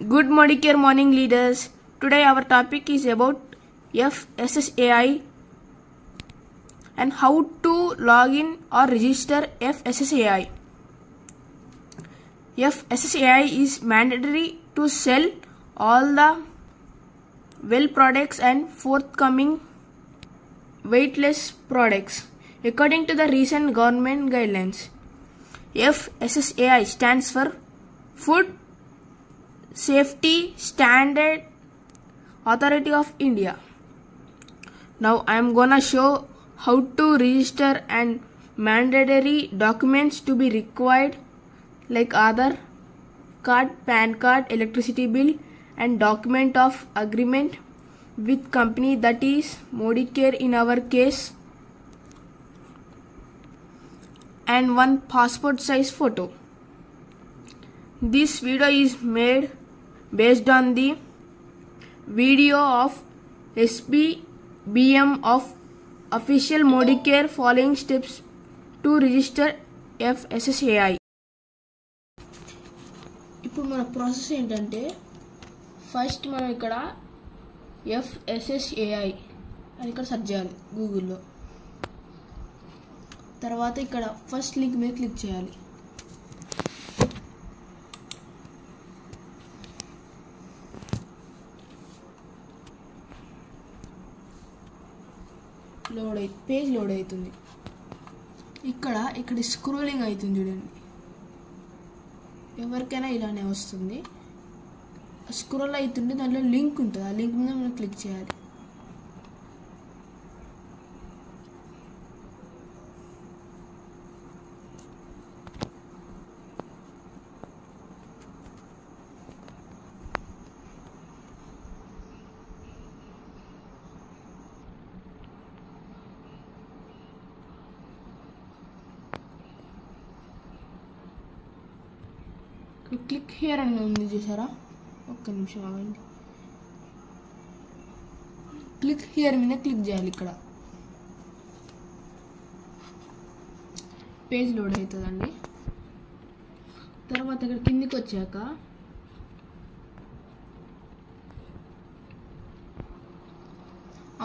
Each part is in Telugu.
Good Medicare morning leaders. Today our topic is about FSSAI and how to log in or register FSSAI. FSSAI is mandatory to sell all the well products and forthcoming weightless products according to the recent government guidelines. FSSAI stands for Food Safety Standard Authority of India. Now I am gonna show how to register and mandatory documents to be required like Aadhaar card, PAN card, electricity bill and document of agreement with company, that is Medicare in our case, and one passport size photo. This video is made based on the video of SBBM of official Medicare following steps to register FSSAI. ఇప్పుడు మన ప్రాసెస్ ఏంటంటే ఫస్ట్ మనం ఇక్కడ FSSAI అని ఇక్కడ సెర్చ్ చేయాలి గూగుల్లో. తర్వాత ఇక్కడ ఫస్ట్ లింక్ మీద క్లిక్ చేయాలి. పేజ్ లోడ్ అవుతుంది. ఇక్కడ స్క్రోలింగ్ అవుతుంది చూడండి. ఎవరికైనా ఇలానే వస్తుంది. స్క్రోల్ అవుతుంటే దాంట్లో లింక్ ఉంటుంది. ఆ లింక్ మీద మనం క్లిక్ చేయాలి. క్లిక్ హియర్ అని ఉంది చూసారా, ఒక్క నిమిషం ఆగండి. క్లిక్ హియర్ మీద క్లిక్ చేయాలి. ఇక్కడ పేజ్ లోడ్ అవుతుందండి. తర్వాత ఇక్కడ కిందికి వచ్చాక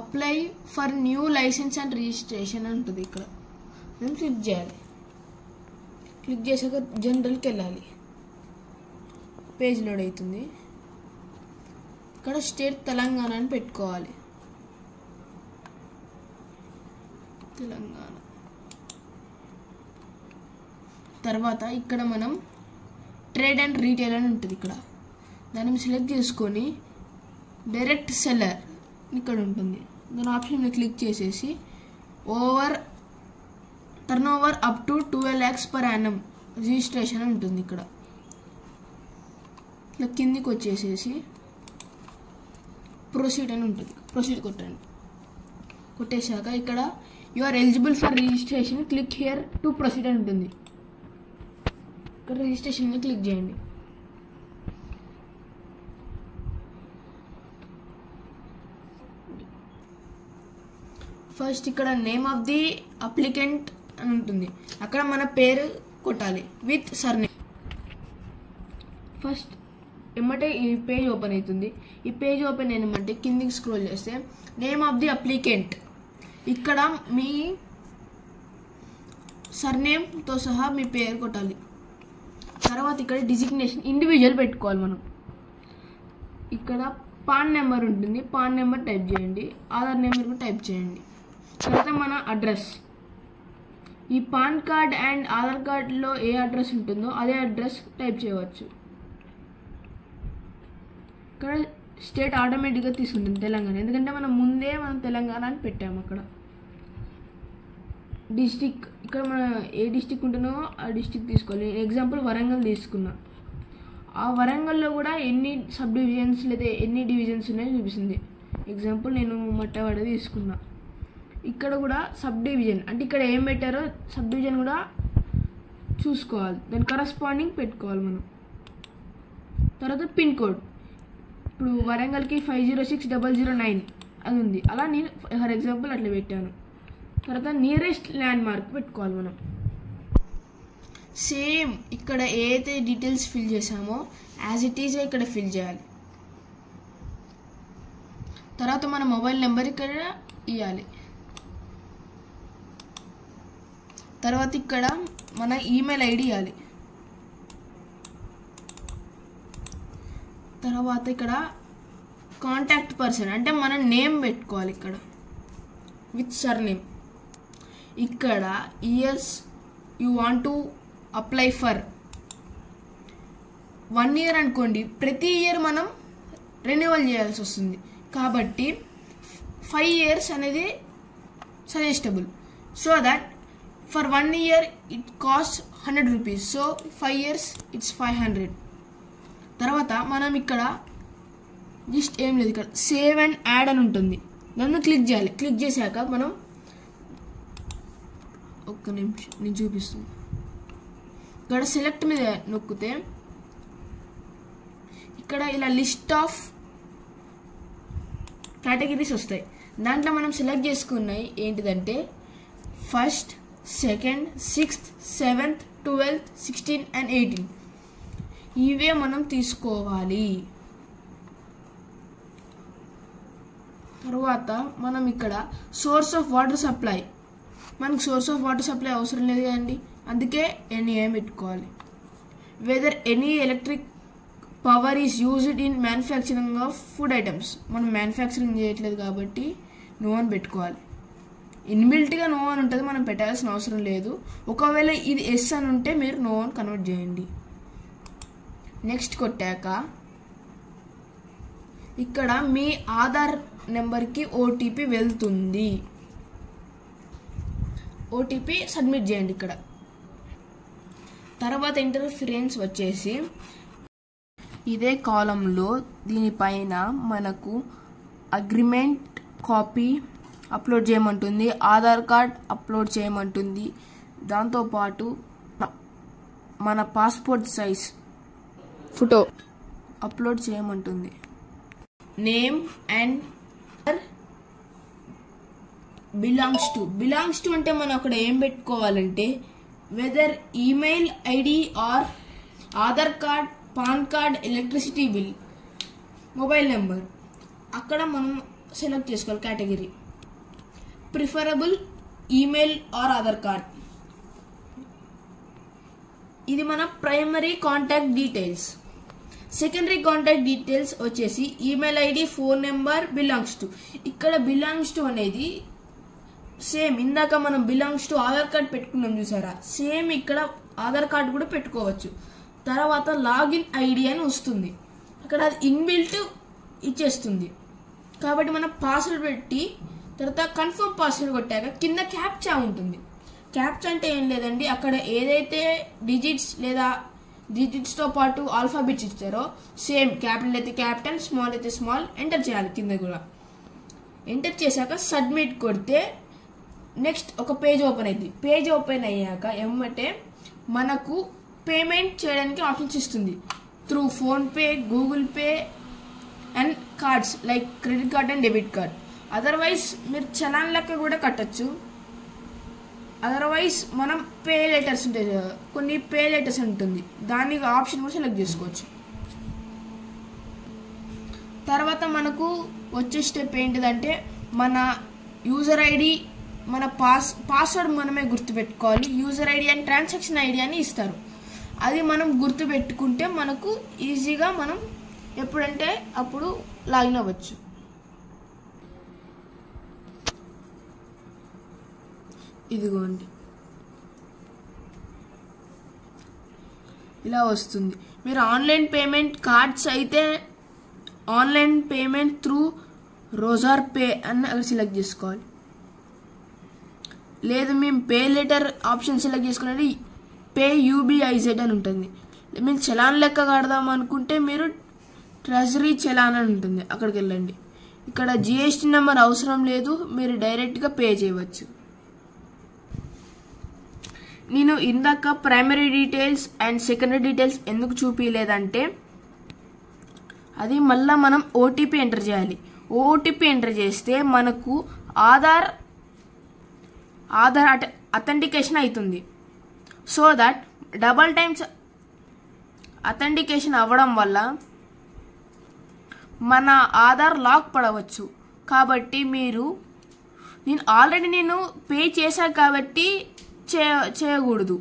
apply for new licence and registration అని ఉంటుంది. ఇక్కడ మేము క్లిక్ చేయాలి. క్లిక్ చేశాక జనరల్కి వెళ్ళాలి. పేజ్ లోడ్ అవుతుంది. ఇక్కడ స్టేట్ తెలంగాణ అని పెట్టుకోవాలి. తెలంగాణ. తర్వాత ఇక్కడ మనం ట్రేడ్ అండ్ రీటైల్ అని ఉంటుంది. ఇక్కడ దాన్ని సెలెక్ట్ చేసుకొని డైరెక్ట్ సెల్లర్ ఇక్కడ ఉంటుంది. దాని ఆప్షన్ మీద క్లిక్ చేసేసి turn over up to 12 lakhs per annum registration అని ఉంటుంది. ఇక్కడ ఇట్లా కిందికి వచ్చేసేసి ప్రొసీడ్ అని ఉంటుంది. ప్రొసీడ్ కొట్టండి. కొట్టేశాక ఇక్కడ you are eligible for registration, click here to proceed అని ఉంటుంది. ఇక్కడ రిజిస్ట్రేషన్ మీద క్లిక్ చేయండి. ఫస్ట్ ఇక్కడ నేమ్ ఆఫ్ ది అప్లికెంట్ అని ఉంటుంది. అక్కడ మన పేరు కొట్టాలి విత్ సర్నేమ్. ఫస్ట్ ఏమంటే ఈ పేజ్ ఓపెన్ అవుతుంది. ఈ పేజ్ ఓపెన్ అయినమంటే కిందికి స్క్రోల్ చేస్తే నేమ్ ఆఫ్ ది అప్లికెంట్, ఇక్కడ మీ సర్నేమ్తో సహా మీ పేరు కొట్టాలి. తర్వాత ఇక్కడ డిజిగ్నేషన్ ఇండివిజువల్ పెట్టుకోవాలి మనం. ఇక్కడ పాన్ నెంబర్ ఉంటుంది. పాన్ నెంబర్ టైప్ చేయండి. ఆధార్ నెంబర్ కూడా టైప్ చేయండి. తర్వాత మన అడ్రస్, ఈ పాన్ కార్డ్ అండ్ ఆధార్ కార్డులో ఏ అడ్రస్ ఉంటుందో అదే అడ్రస్ టైప్ చేయవచ్చు. ఇక్కడ స్టేట్ ఆటోమేటిక్గా తీసుకుంటుంది తెలంగాణ, ఎందుకంటే మనం ముందే తెలంగాణ అని పెట్టాము. అక్కడ డిస్టిక్, ఇక్కడ మన ఏ డిస్టిక్ ఉంటుందో ఆ డిస్టిక్ తీసుకోవాలి. ఎగ్జాంపుల్ వరంగల్ తీసుకున్నా. ఆ వరంగల్లో కూడా ఎన్ని సబ్ డివిజన్స్ లేదా ఎన్ని డివిజన్స్ ఉన్నాయో చూపిస్తుంది. ఎగ్జాంపుల్ నేను మట్టవాడ తీసుకున్నా. ఇక్కడ కూడా సబ్ డివిజన్ అంటే ఇక్కడ ఏం పెట్టారో సబ్ డివిజన్ కూడా చూసుకోవాలి. దాని కరస్పాండింగ్ పెట్టుకోవాలి మనం. తర్వాత పిన్ కోడ్, ఇప్పుడు వరంగల్కి 506009 అది ఉంది. అలా నేను ఫర్ ఎగ్జాంపుల్ అట్లా పెట్టాను. తర్వాత నియరెస్ట్ ల్యాండ్ మార్క్ పెట్టుకోవాలి మనం. సేమ్ ఇక్కడ ఏదైతే డీటెయిల్స్ ఫిల్ చేసామో యాజ్ ఇట్ ఈజ్ ఇక్కడ ఫిల్ చేయాలి. తర్వాత మన మొబైల్ నెంబర్ ఇక్కడ ఇవ్వాలి. తర్వాత ఇక్కడ మన ఈమెయిల్ ఐడి ఇవ్వాలి. తర్వాత ఇక్కడ కాంటాక్ట్ పర్సన్ అంటే మన నేమ్ పెట్టుకోవాలి ఇక్కడ విత్ సర్నేమ్. ఇక్కడ years you want to apply for 1 year అనుకోండి, ప్రతి ఇయర్ మనం రెన్యువల్ చేయాల్సి వస్తుంది కాబట్టి 5 years అనేది suggestible. So that for 1 year it cost 100 rupees. So 5 years it's 500. తర్వాత మనం ఇక్కడ జస్ట్ ఏం లేదు, ఇక్కడ సేవ్ అండ్ యాడ్ అని ఉంటుంది, దాన్ని క్లిక్ చేయాలి. క్లిక్ చేశాక మనం ఒక్క నిమిషం నేను చూపిస్తుంది. ఇక్కడ సెలెక్ట్ మీద నొక్కితే ఇక్కడ ఇలా లిస్ట్ ఆఫ్ కేటగిరీస్ వస్తాయి. దాంట్లో మనం సెలెక్ట్ చేసుకున్నాయి ఏంటిదంటే 1st, 2nd, 6th, 7th, 12th, 16 and 18 ఇవే మనం తీసుకోవాలి. తర్వాత మనం ఇక్కడ సోర్స్ ఆఫ్ వాటర్ సప్లై, మనకు సోర్స్ ఆఫ్ వాటర్ సప్లై అవసరం లేదు కదండి, అందుకే NAM పెట్టుకోవాలి. Weather any electric power is used in manufacturing of food items, మనం మ్యానుఫ్యాక్చరింగ్ చేయట్లేదు కాబట్టి నో అని పెట్టుకోవాలి. ఇన్బిల్ట్గా నో అని ఉంటుంది, మనం పెట్టాల్సిన అవసరం లేదు. ఒకవేళ ఇది ఎస్ అని ఉంటే మీరు నో అని కన్వర్ట్ చేయండి. నెక్స్ట్ కొట్టాక ఇక్కడ మీ ఆధార్ నెంబర్కి OTP వెళ్తుంది. OTP సబ్మిట్ చేయండి ఇక్కడ. తర్వాత ఇంటర్ఫరెన్స్ వచ్చేసి ఇదే కాలంలో దీనిపైన మనకు అగ్రిమెంట్ కాపీ అప్లోడ్ చేయమంటుంది, ఆధార్ కార్డ్ అప్లోడ్ చేయమంటుంది, దాంతోపాటు మన పాస్పోర్ట్ సైజ్ ఫోటో అప్లోడ్ చేయమంటుంది. నేమ్ అండ్ బిలాంగ్స్ టు అంటే మనం అక్కడ ఏం పెట్టుకోవాలంటే whether email ID or Aadhaar card, PAN card, electricity bill, mobile number అక్కడ మనం సెలెక్ట్ చేసుకోవాలి category. Preferable email or Aadhaar card, ఇది మన primary contact details. Secondary contact details వచ్చేసి email ID, phone number, belongs to. ఇక్కడ బిలాంగ్స్ టు అనేది సేమ్ ఇందాక మనం బిలాంగ్స్ టు ఆధార్ కార్డ్ పెట్టుకున్నాం చూసారా, సేమ్ ఇక్కడ ఆధార్ కార్డు కూడా పెట్టుకోవచ్చు. తర్వాత లాగిన్ ఐడి అని వస్తుంది, అక్కడ అది ఇన్బిల్ట్ ఇచ్చేస్తుంది కాబట్టి మనం పాస్వర్డ్ పెట్టి తర్వాత కన్ఫర్మ్ పాస్వర్డ్ కొట్టాక కింద క్యాప్చా ఉంటుంది. క్యాప్చా అంటే ఏం లేదండి, అక్కడ ఏదైతే డిజిట్స్ లేదా డిజిట్స్తో పాటు ఆల్ఫాబెట్స్ ఇచ్చారో సేమ్ క్యాపిటల్ అయితే క్యాపిటల్, స్మాల్ అయితే స్మాల్ ఎంటర్ చేయాలి. కింద కూడా ఎంటర్ చేశాక సబ్మిట్ కొడితే నెక్స్ట్ ఒక పేజ్ ఓపెన్ అయింది. పేజ్ ఓపెన్ అయ్యాక ఏమంటే మనకు పేమెంట్ చేయడానికి ఆప్షన్స్ ఇస్తుంది through PhonePe, Google pay and cards like credit card and debit card. Otherwise మీరు చలాన్ లెక్క కూడా కట్టచ్చు. అదర్వైజ్ మనం పే లెటర్స్ ఉంటాయి కదా, కొన్ని పే లెటర్స్ ఉంటుంది, దాని ఆప్షన్ కూడా సెలెక్ట్ చేసుకోవచ్చు. తర్వాత మనకు వచ్చే స్టెప్ ఏంటిదంటే మన యూజర్ ఐడి, మన పాస్వర్డ్ మనమే గుర్తుపెట్టుకోవాలి. User ID and transaction ID అని ఇస్తారు, అది మనం గుర్తుపెట్టుకుంటే మనకు ఈజీగా మనం ఎప్పుడంటే అప్పుడు లాగిన్ అవ్వచ్చు. ఇదిగోండి ఇలా వస్తుంది. మీరు ఆన్లైన్ పేమెంట్ కార్డ్స్ అయితే ఆన్లైన్ పేమెంట్ త్రూ రోజార్ పే అని అక్కడ సెలెక్ట్ చేసుకోవాలి. లేదు మేము పే లెటర్ ఆప్షన్ సెలెక్ట్ చేసుకున్నది పే UBIZ అని ఉంటుంది. మీరు చలాన్ లెక్క కడదాం అనుకుంటే మీరు ట్రెజరీ చలాన్ అని ఉంటుంది, అక్కడికి వెళ్ళండి. ఇక్కడ GST నెంబర్ అవసరం లేదు, మీరు డైరెక్ట్గా పే చేయవచ్చు. నేను ఇందాక primary details and secondary details ఎందుకు చూపించలేదంటే అది మళ్ళీ మనం OTP ఎంటర్ చేయాలి. OTP ఎంటర్ చేస్తే మనకు ఆధార్ అథెంటికేషన్ అవుతుంది. So that double times authentication అవ్వడం వల్ల మన ఆధార్ లాక్ పడవచ్చు. కాబట్టి నేను ఆల్రెడీ పే చేశాను కాబట్టి చేయకూడదు.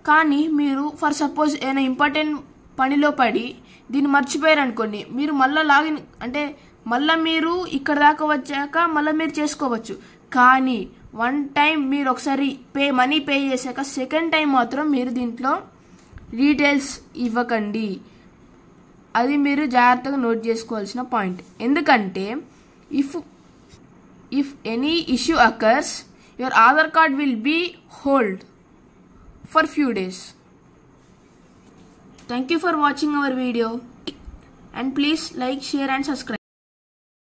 కానీ మీరు ఫర్ సపోజ్ ఏమైనా ఇంపార్టెంట్ పనిలో పడి దీన్ని మర్చిపోయారు అనుకోండి, మీరు మళ్ళీ లాగిన్ అంటే మళ్ళీ మీరు ఇక్కడ దాకా వచ్చాక మళ్ళీ మీరు చేసుకోవచ్చు. కానీ వన్ టైం మీరు ఒకసారి మనీ పే చేశాక సెకండ్ టైం మాత్రం మీరు దీంట్లో డీటెయిల్స్ ఇవ్వకండి. అది మీరు జాగ్రత్తగా నోట్ చేసుకోవాల్సిన పాయింట్. ఎందుకంటే if any issue occurs your Aadhaar card will be hold for few days. Thank you for watching our video and please like, share and subscribe.